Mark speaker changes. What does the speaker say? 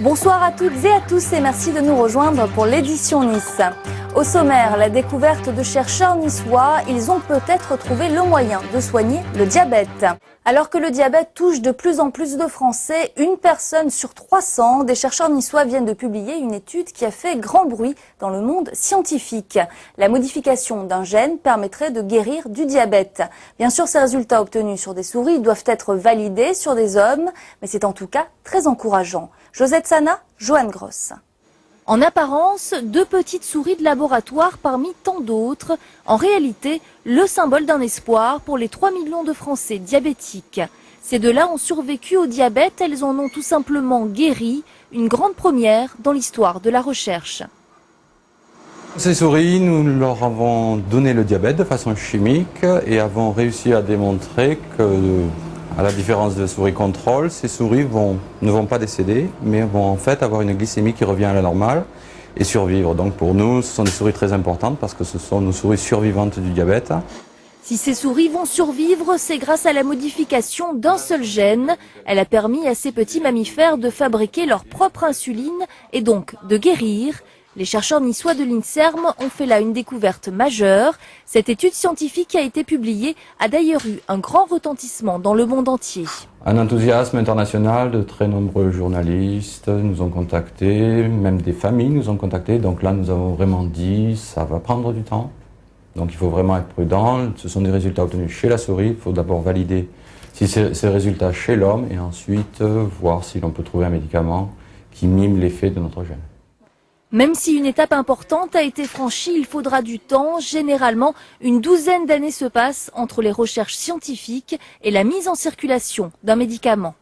Speaker 1: Bonsoir à toutes et à tous et merci de nous rejoindre pour l'édition Nice. Au sommaire, la découverte de chercheurs niçois, ils ont peut-être trouvé le moyen de soigner le diabète. Alors que le diabète touche de plus en plus de Français, une personne sur 300, des chercheurs niçois viennent de publier une étude qui a fait grand bruit dans le monde scientifique. La modification d'un gène permettrait de guérir du diabète. Bien sûr, ces résultats obtenus sur des souris doivent être validés sur des hommes, mais c'est en tout cas très encourageant. Josette Sana, Joanne Gross. En apparence, deux petites souris de laboratoire parmi tant d'autres. En réalité, le symbole d'un espoir pour les 3 millions de Français diabétiques. Ces deux-là ont survécu au diabète, elles en ont tout simplement guéri. Une grande première dans l'histoire de la recherche.
Speaker 2: Ces souris, nous leur avons donné le diabète de façon chimique et avons réussi à démontrer que, à la différence de souris contrôle, ces souris ne vont pas décéder, mais vont en fait avoir une glycémie qui revient à la normale et survivre. Donc pour nous, ce sont des souris très importantes parce que ce sont nos souris survivantes du diabète.
Speaker 1: Si ces souris vont survivre, c'est grâce à la modification d'un seul gène. Elle a permis à ces petits mammifères de fabriquer leur propre insuline et donc de guérir. Les chercheurs niçois de l'INSERM ont fait là une découverte majeure. Cette étude scientifique a été publiée, a d'ailleurs eu un grand retentissement dans le monde entier.
Speaker 2: Un enthousiasme international, de très nombreux journalistes nous ont contactés, même des familles nous ont contactés. Donc là, nous avons vraiment dit, ça va prendre du temps. Donc il faut vraiment être prudent. Ce sont des résultats obtenus chez la souris. Il faut d'abord valider si ces résultats chez l'homme et ensuite voir si l'on peut trouver un médicament qui mime l'effet de notre gène.
Speaker 1: Même si une étape importante a été franchie, il faudra du temps. Généralement, une douzaine d'années se passent entre les recherches scientifiques et la mise en circulation d'un médicament.